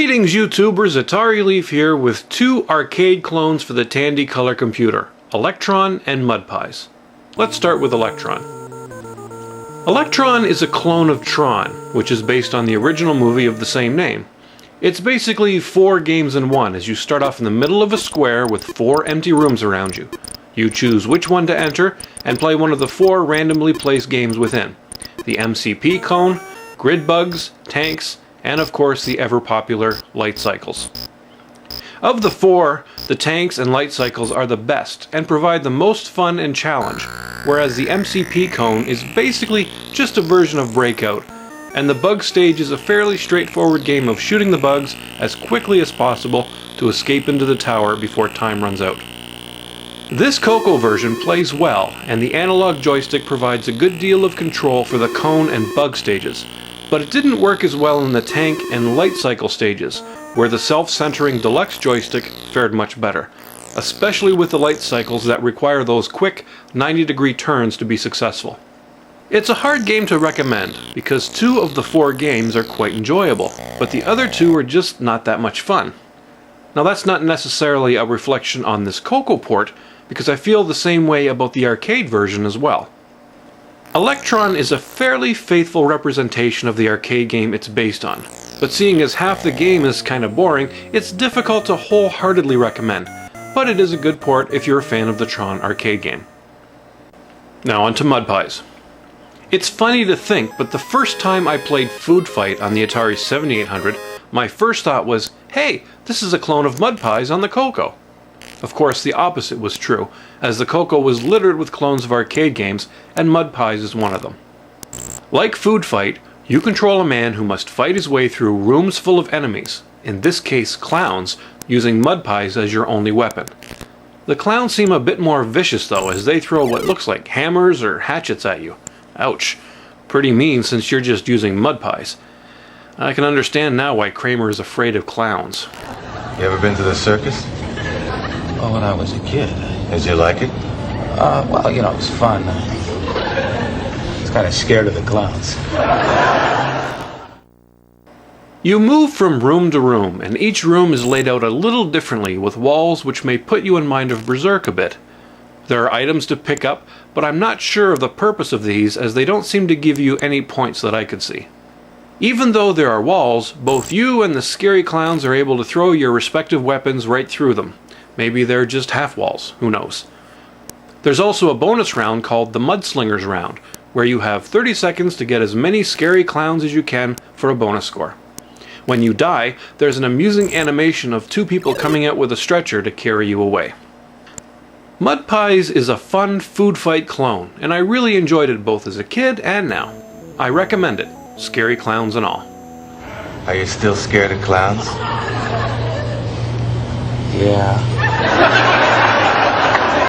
Greetings YouTubers, Atarileaf here with two arcade clones for the Tandy color computer, Electron and Mudpies. Let's start with Electron. Electron is a clone of Tron, which is based on the original movie of the same name. It's basically 4 games in one, as you start off in the middle of a square with 4 empty rooms around you. You choose which one to enter and play one of the 4 randomly placed games within. The MCP cone, grid bugs, tanks, and of course the ever-popular light cycles. Of the 4, the tanks and light cycles are the best and provide the most fun and challenge, whereas the MCP cone is basically just a version of Breakout, and the bug stage is a fairly straightforward game of shooting the bugs as quickly as possible to escape into the tower before time runs out. This Coco version plays well, and the analog joystick provides a good deal of control for the cone and bug stages, but it didn't work as well in the tank and light cycle stages, where the self-centering deluxe joystick fared much better, especially with the light cycles that require those quick 90-degree turns to be successful. It's a hard game to recommend, because 2 of the 4 games are quite enjoyable, but the other 2 are just not that much fun. Now that's not necessarily a reflection on this Coco port, because I feel the same way about the arcade version as well. Electron is a fairly faithful representation of the arcade game it's based on, but seeing as half the game is kinda boring, it's difficult to wholeheartedly recommend, but it is a good port if you're a fan of the Tron arcade game. Now on to Mudpies. It's funny to think, but the first time I played Food Fight on the Atari 7800, my first thought was, hey, this is a clone of Mudpies on the Coco. Of course, the opposite was true, as the Coco was littered with clones of arcade games, and Mudpies is one of them. Like Food Fight, you control a man who must fight his way through rooms full of enemies, in this case clowns, using Mudpies as your only weapon. The clowns seem a bit more vicious though, as they throw what looks like hammers or hatchets at you. Ouch. Pretty mean since you're just using Mudpies. I can understand now why Kramer is afraid of clowns. You ever been to the circus? Oh, when I was a kid. Did you like it? Well, you know, it was fun. I was kind of scared of the clowns. You move from room to room, and each room is laid out a little differently with walls which may put you in mind of Berserk a bit. There are items to pick up, but I'm not sure of the purpose of these as they don't seem to give you any points that I could see. Even though there are walls, both you and the scary clowns are able to throw your respective weapons right through them. Maybe they're just half walls, who knows. There's also a bonus round called the Mudslingers round, where you have 30 seconds to get as many scary clowns as you can for a bonus score. When you die, there's an amusing animation of 2 people coming out with a stretcher to carry you away. Mudpies is a fun Food Fight clone, and I really enjoyed it both as a kid and now. I recommend it, scary clowns and all. Are you still scared of clowns? Yeah.